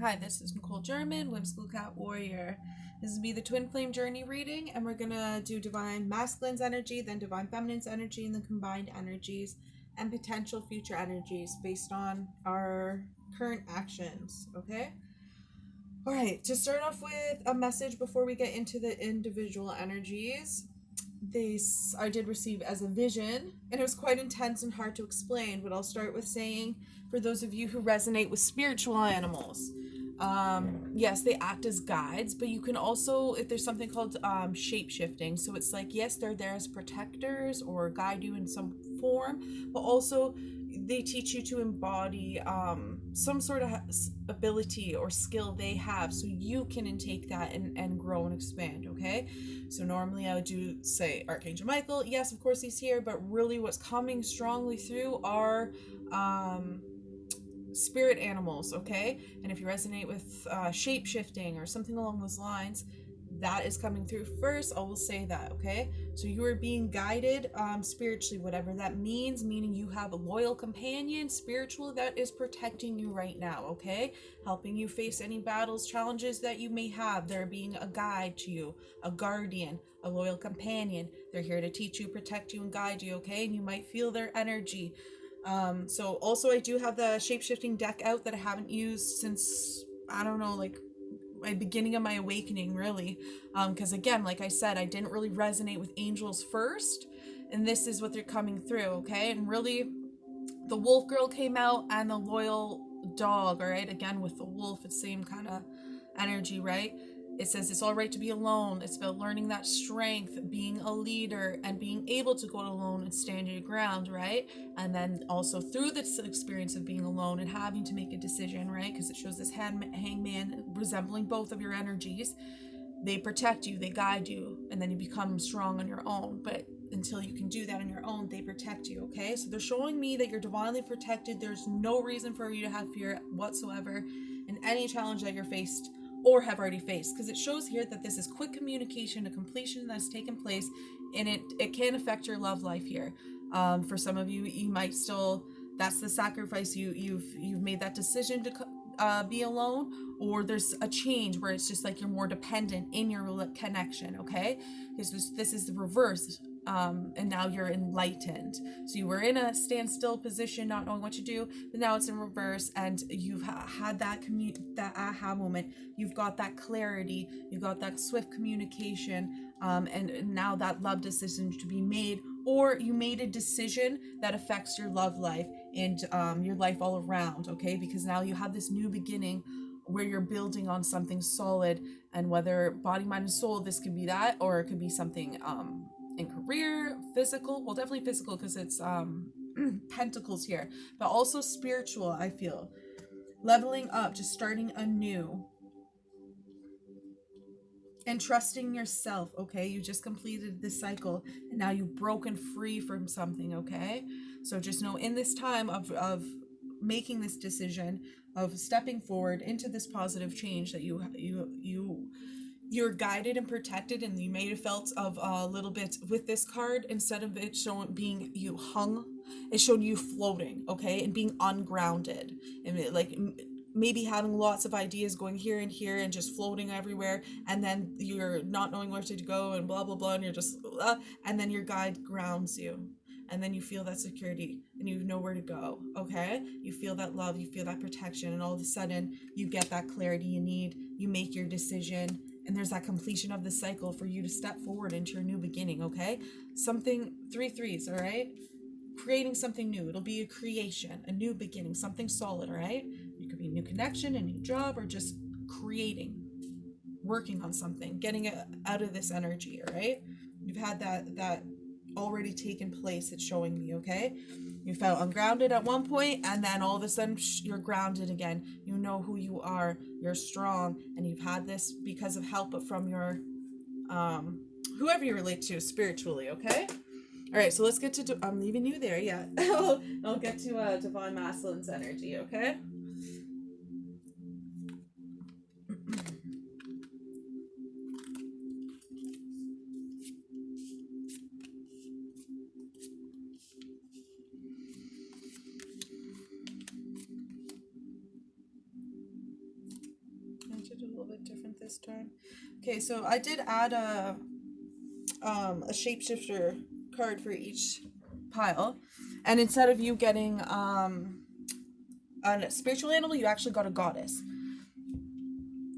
Hi, this is Nicole German, Whimsical Cat Warrior. This will be the Twin Flame Journey reading, and we're gonna do Divine Masculine's energy, then Divine Feminine's energy, and the combined energies and potential future energies based on our current actions, okay? All right, to start off with a message before we get into the individual energies. This I did receive as a vision, and it was quite intense and hard to explain, but I'll start with saying, for those of you who resonate with spiritual animals, yes, they act as guides, but you can also, if there's something called shape shifting, so it's like, yes, they're there as protectors or guide you in some form, but also they teach you to embody some sort of ability or skill they have, so you can intake that and grow and expand. Okay, so normally I would do say Archangel Michael, yes, of course he's here, but really what's coming strongly through are spirit animals. Okay, and if you resonate with shape shifting or something along those lines, that is coming through first. I will say that. Okay, so you are being guided spiritually, whatever that means, meaning you have a loyal companion spiritual that is protecting you right now. Okay, helping you face any battles, challenges that you may have. They're being a guide to you, a guardian, a loyal companion. They're here to teach you, protect you, and guide you. Okay, and you might feel their energy. So also I do have the shape-shifting deck out that I haven't used since, I don't know, like my beginning of my awakening, really. Because again, like I said, I didn't really resonate with angels first, and this is what they're coming through. Okay, and really the wolf girl came out and the loyal dog. All right, again with the wolf, it's same kind of energy, right? It says it's all right to be alone. It's about learning that strength, being a leader, and being able to go alone and stand your ground, right? And then also through this experience of being alone and having to make a decision, right? Because it shows this hangman resembling both of your energies. They protect you, they guide you, and then you become strong on your own. But until you can do that on your own, they protect you. Okay, so they're showing me that you're divinely protected. There's no reason for you to have fear whatsoever in any challenge that you're faced or have already faced, because it shows here that this is quick communication to completion that's taken place, and it can affect your love life here. For some of you, you might still, that's the sacrifice, you've made that decision to be alone, or there's a change where it's just like you're more dependent in your connection. Okay, because this is the reverse. And now you're enlightened. So you were in a standstill position, not knowing what to do, but now it's in reverse, and you've had that aha moment. You've got that clarity. You've got that swift communication, and now that love decision to be made, or you made a decision that affects your love life and your life all around. Okay, because now you have this new beginning where you're building on something solid, and whether body, mind, and soul, this could be that, or it could be something in career, physical, well, definitely physical because it's pentacles here, but also spiritual. I feel leveling up, just starting anew, and trusting yourself. Okay, you just completed this cycle, and now you've broken free from something. Okay, so just know in this time of making this decision, of stepping forward into this positive change, that you're guided and protected, and you may have felt of a little bit with this card. Instead of it showing being you hung, it showed you floating. Okay, and being ungrounded, and like maybe having lots of ideas going here and here and just floating everywhere, and then you're not knowing where to go and blah blah blah, and you're just and then your guide grounds you, and then you feel that security and you know where to go. Okay, you feel that love, you feel that protection, and all of a sudden you get that clarity you need. You make your decision, and there's that completion of the cycle for you to step forward into your new beginning. Okay, something, three threes. All right, creating something new. It'll be a creation, a new beginning, something solid. All right, it could be a new connection, a new job, or just creating, working on something, getting it out of this energy. All right, you've had that already taken place. It's showing me. Okay, you felt ungrounded at one point, and then all of a sudden you're grounded again. You know who you are, you're strong, and you've had this because of help from your whoever you relate to spiritually. Okay, all right, so let's get to I'm leaving you there. Yeah. I'll get to divine masculine's energy. Okay, little bit different this time. Okay, so I did add a shapeshifter card for each pile, and instead of you getting a spiritual animal, you actually got a goddess.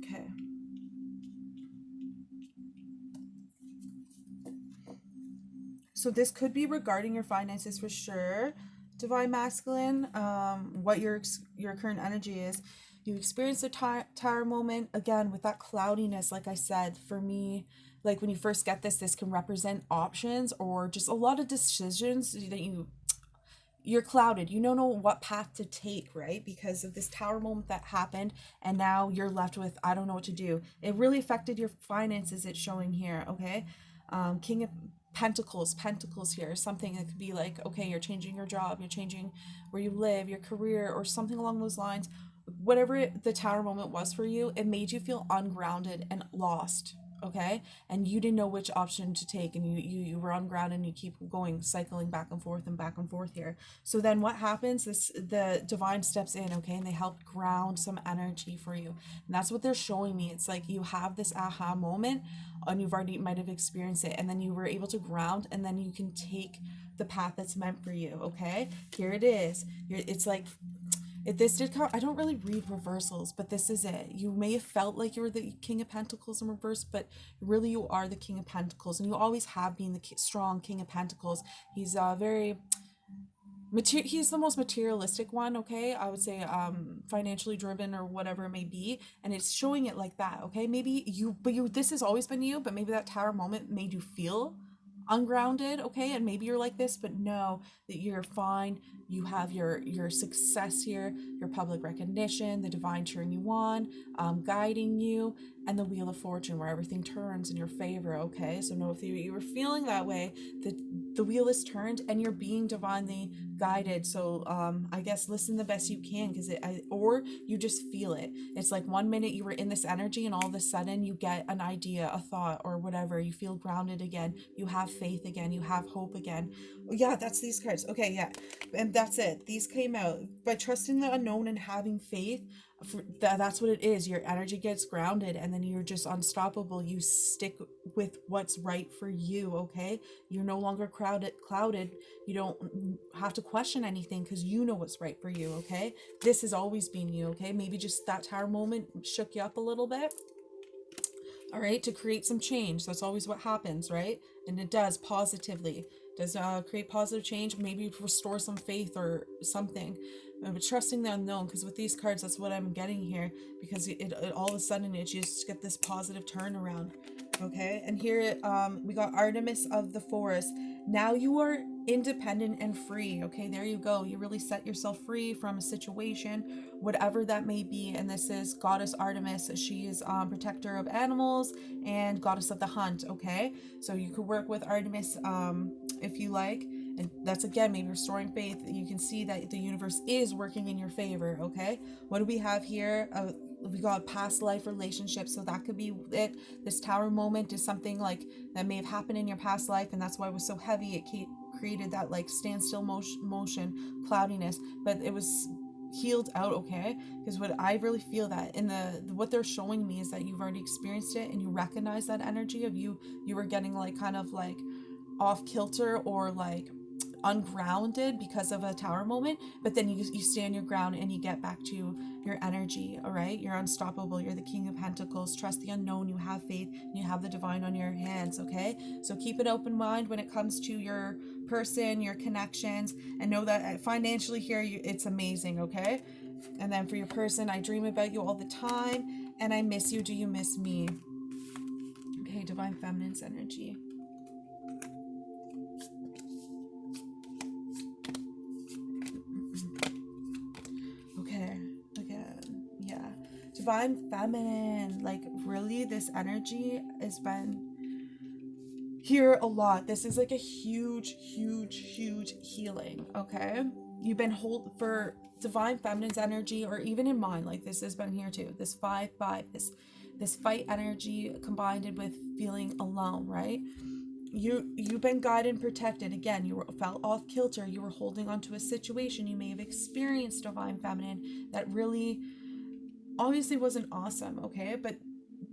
Okay. So this could be regarding your finances for sure, Divine Masculine. What your current energy is. You experience the tower moment again with that cloudiness. Like I said, for me, like when you first get this can represent options or just a lot of decisions that you're clouded. You don't know what path to take, right? Because of this tower moment that happened, and now you're left with, I don't know what to do. It really affected your finances, it's showing here, okay? King of Pentacles here, something that could be like, okay, you're changing your job, you're changing where you live, your career, or something along those lines. Whatever the tower moment was for you, it made you feel ungrounded and lost, okay? And you didn't know which option to take, and you were ungrounded, and you keep going, cycling back and forth here. So then what happens, the divine steps in, okay, and they help ground some energy for you. And that's what they're showing me. It's like you have this aha moment, and you've already might have experienced it, and then you were able to ground, and then you can take the path that's meant for you, okay? Here it is. It's like, if this did come, I don't really read reversals, but this is it. You may have felt like you were the King of Pentacles in reverse, but really you are the King of Pentacles, and you always have been the strong King of Pentacles. He's he's the most materialistic one, okay? I would say financially driven or whatever it may be, and it's showing it like that, okay? Maybe this has always been you, but maybe that tower moment made you feel ungrounded, okay? And maybe you're like this, but know that you're fine. You have your success here, your public recognition, the divine cheering you on, guiding you, and the wheel of fortune where everything turns in your favor, okay? So know if you were feeling that way, the wheel is turned and you're being divinely guided. So I guess listen the best you can, because or you just feel it. It's like 1 minute you were in this energy, and all of a sudden you get an idea, a thought, or whatever. You feel grounded again. You have faith again. You have hope again. Yeah, that's these cards. Okay, yeah. And that's it. These came out. By trusting the unknown and having faith, that's what it is. Your energy gets grounded, and then you're just unstoppable. You stick with what's right for you, okay? You're no longer clouded. You don't have to question anything, because you know what's right for you, okay? This has always been you, okay? Maybe just that tower moment shook you up a little bit, all right, to create some change. That's always what happens, right? And it does positively. Does create positive change, maybe restore some faith or something. But trusting the unknown, because with these cards, that's what I'm getting here, because it all of a sudden it just get this positive turnaround, okay? And here we got Artemis of the forest. Now you are independent and free, okay? There you go. You really set yourself free from a situation, whatever that may be. And this is Goddess Artemis. She is protector of animals and goddess of the hunt, okay? So you could work with Artemis if you like, and that's again maybe restoring faith. You can see that the universe is working in your favor, okay? What do we have here? We got past life relationships, so that could be it. This tower moment is something like that may have happened in your past life, and that's why it was so heavy. It created that like standstill motion, cloudiness, but it was healed out, okay? Because what I really feel that in what they're showing me is that you've already experienced it, and you recognize that energy of you were getting like kind of like off kilter or like ungrounded because of a tower moment, but then you stand your ground and you get back to your energy, all right? You're unstoppable. You're the King of Pentacles. Trust the unknown. You have faith, and you have the divine on your hands, okay? So keep an open mind when it comes to your person, your connections, and know that financially here it's amazing, okay? And then for your person, I dream about you all the time, and I miss you. Do you miss me? Okay, Divine Feminine's energy. Divine Feminine, like really this energy has been here a lot. This is like a huge healing, okay? You've been for Divine Feminine's energy, or even in mine, like this has been here too. This 5-5, this fight energy combined with feeling alone, right? You've been guided and protected. Again, you felt off kilter. You were holding on to a situation. You may have experienced Divine Feminine that really obviously wasn't awesome, okay? But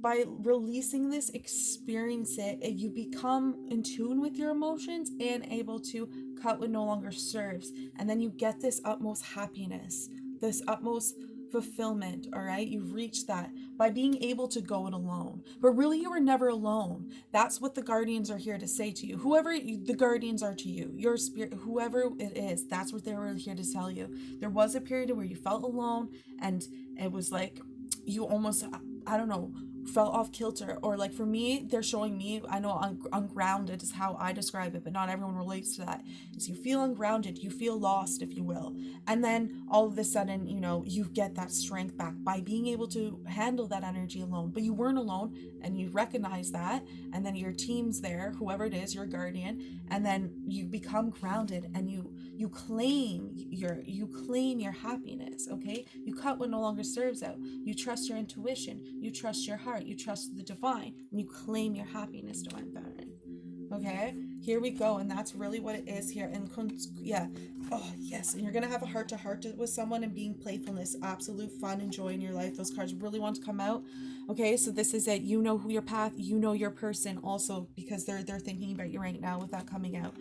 by releasing this, experience it, you become in tune with your emotions and able to cut what no longer serves. And then you get this utmost happiness, this utmost fulfillment. All right, you've reached that by being able to go it alone, but really you were never alone. That's what the guardians are here to say to you. Whoever the guardians are to you, your spirit, whoever it is, that's what they were here to tell you. There was a period where you felt alone, and it was like you almost, I don't know, fell off kilter. Or like for me, they're showing me, I know ungrounded is how I describe it, but not everyone relates to that. Is you feel ungrounded, you feel lost, if you will. And then all of a sudden, you know, you get that strength back by being able to handle that energy alone. But you weren't alone, and you recognize that, and then your team's there, whoever it is, your guardian, and then you become grounded, and you claim your happiness. Okay, you cut what no longer serves out. You trust your intuition, you trust your heart, you trust the divine, and you claim your happiness, divine feminine. Okay, here we go. And that's really what it is here. And yeah, oh yes, and you're gonna have a heart-to-heart with someone, and being playfulness, absolute fun and joy in your life. Those cards really want to come out. Okay, so this is it. You know who your path, you know your person also, because they're thinking about you right now with that coming out.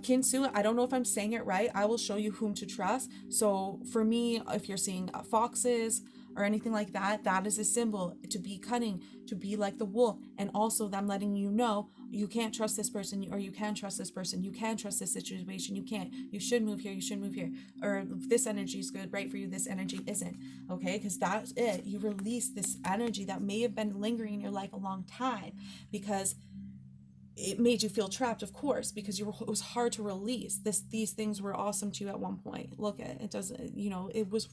Kinsu, I don't know if I'm saying it right. I will show you whom to trust. So for me, if you're seeing foxes or anything like that, that is a symbol to be cunning, to be like the wolf, and also them letting you know you can't trust this person, or you can trust this person, you can trust this situation, you can't, you should move here, you should move here, or this energy is good, right for you, this energy isn't. Okay, because that's it. You release this energy that may have been lingering in your life a long time, because it made you feel trapped, of course, because it was hard to release. These things were awesome to you at one point. Look at it, doesn't, you know, it was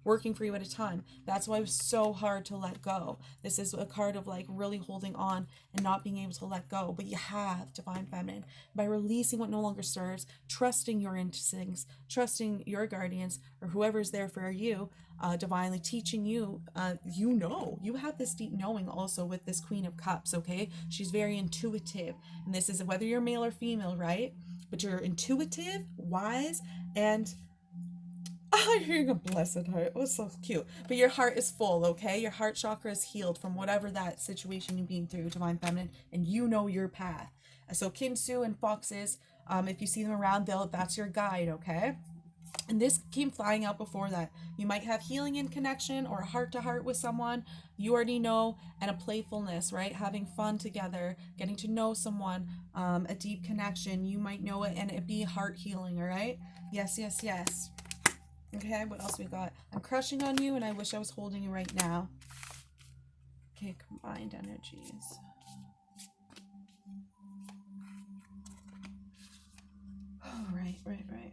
working for you at a time. That's why it was so hard to let go. This is a card of like really holding on and not being able to let go. But you have, divine feminine, by releasing what no longer serves, trusting your instincts, trusting your guardians, or whoever's there for you, divinely teaching you. You have this deep knowing also with this Queen of Cups. Okay, she's very intuitive, and this is whether you're male or female, right? But you're intuitive, wise, and you're hearing a blessed heart. It was so cute. But your heart is full, okay? Your heart chakra is healed from whatever that situation you've been through, divine feminine, and you know your path. So Kinsu and foxes, if you see them around, that's your guide, okay? And this came flying out before that. You might have healing in connection, or a heart-to-heart with someone you already know, and a playfulness, right? Having fun together, getting to know someone, a deep connection. You might know it, and it be heart healing, all right? Yes, yes, yes. Okay, what else we got? I'm crushing on you, and I wish I was holding you right now. Okay, combined energies. Oh, right. Okay.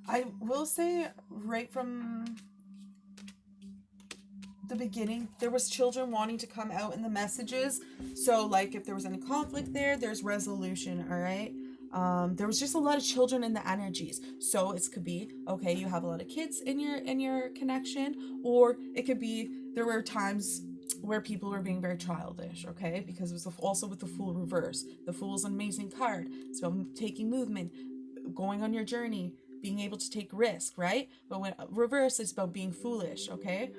I will say, right from the beginning, there was children wanting to come out in the messages. So, like, if there was any conflict there's resolution, all right? There was just a lot of children in the energies. So it could be, okay, you have a lot of kids in your connection, or it could be there were times where people were being very childish, okay? Because it was also with the Fool reverse. The Fool is an amazing card. It's about taking movement, going on your journey, being able to take risk, right? But when reverse is about being foolish, okay?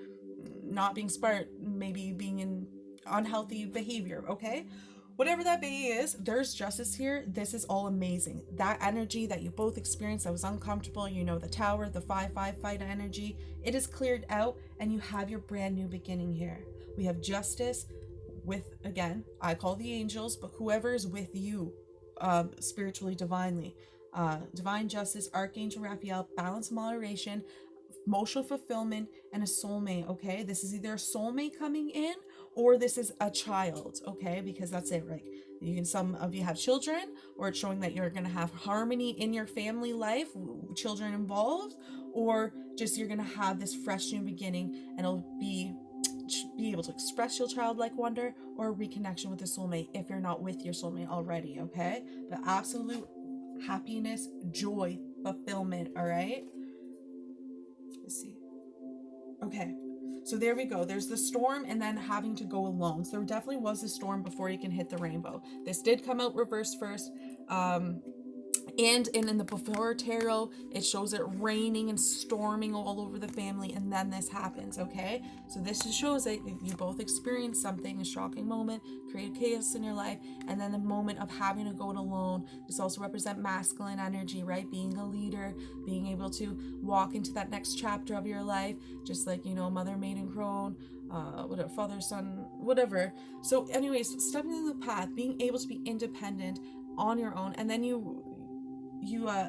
Not being smart, maybe being in unhealthy behavior, okay? Whatever that be is, there's justice here. This is all amazing. That energy that you both experienced that was uncomfortable, you know, the tower, the 5-5 fight energy, it is cleared out, and you have your brand new beginning here. We have justice with, again, I call the angels, but whoever is with you, spiritually, divinely, divine justice, Archangel Raphael, balance, moderation, emotional fulfillment, and a soulmate. Okay, this is either a soulmate coming in, or this is a child. Okay, because that's it, right? Some of you have children, or it's showing that you're going to have harmony in your family life, children involved, or just you're going to have this fresh new beginning, and it'll be able to express your childlike wonder, or a reconnection with a soulmate if you're not with your soulmate already. Okay, but absolute happiness, joy, fulfillment. All right, let's see. Okay, so there we go. There's the storm, and then having to go alone. So there definitely was a storm before you can hit the rainbow. This did come out reverse first. And in the before tarot, it shows it raining and storming all over the family, and then this happens, okay? So this just shows that you both experienced something, a shocking moment, created chaos in your life, and then the moment of having to go it alone. This also represents masculine energy, right? Being a leader, being able to walk into that next chapter of your life, just like, you know, mother, maiden, crone, whatever, father, son, whatever. So anyways, stepping in the path, being able to be independent on your own, and then you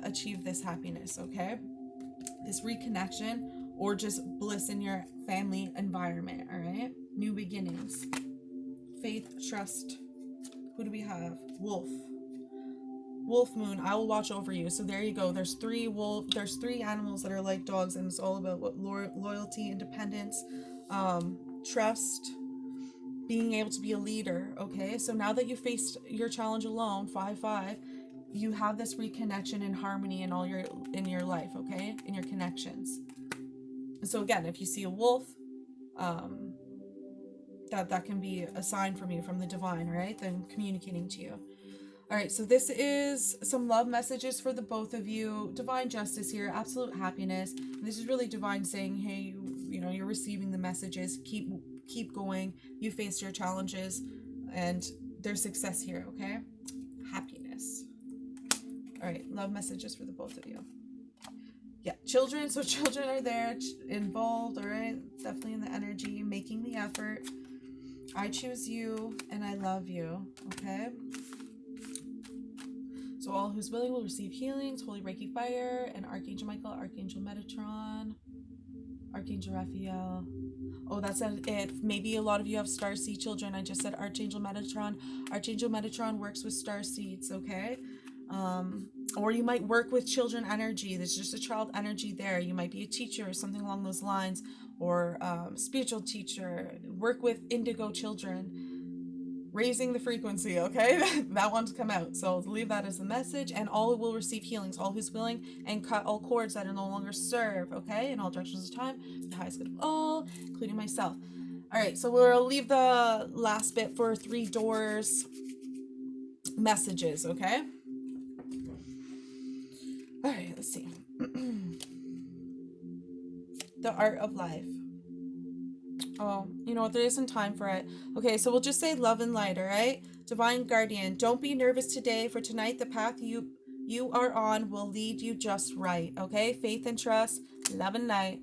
achieve this happiness, okay? This reconnection or just bliss in your family environment, all right? New beginnings. Faith, trust. Who do we have? Wolf. Wolf moon, I will watch over you. So there you go. There's three animals that are like dogs, and it's all about what loyalty, independence, trust, being able to be a leader, okay? So now that you faced your challenge alone, 5-5, you have this reconnection and harmony in your life, okay? In your connections. And so again, if you see a wolf, that can be a sign from you, from the divine, right? Then communicating to you. All right, so this is some love messages for the both of you. Divine justice here, absolute happiness. And this is really divine saying, hey, you know, you're receiving the messages. Keep going. You faced your challenges, and there's success here, okay? Happiness. All right, love messages for the both of you. Yeah, children. So children are there, involved, all right? Definitely in the energy, making the effort. I choose you, and I love you, okay? So all who's willing will receive healings, holy Reiki fire, and Archangel Michael, Archangel Metatron, Archangel Raphael. Oh, that's it. Maybe a lot of you have starseed children. I just said Archangel Metatron. Archangel Metatron works with starseeds, okay? Or you might work with children energy. There's just a child energy there. You might be a teacher or something along those lines, or spiritual teacher. Work with indigo children. Raising the frequency, okay? That one's come out. So leave that as a message, and all will receive healings, all who's willing, and cut all cords that are no longer serve, okay? In all directions of time, the highest good of all, including myself. All right, so we'll leave the last bit for 3 doors messages, okay? All right, let's see. The art of life. Oh, you know what? There isn't time for it. Okay, so we'll just say love and light, all right? Divine Guardian, don't be nervous today, for tonight the path you are on will lead you just right, okay? Faith and trust, love and light.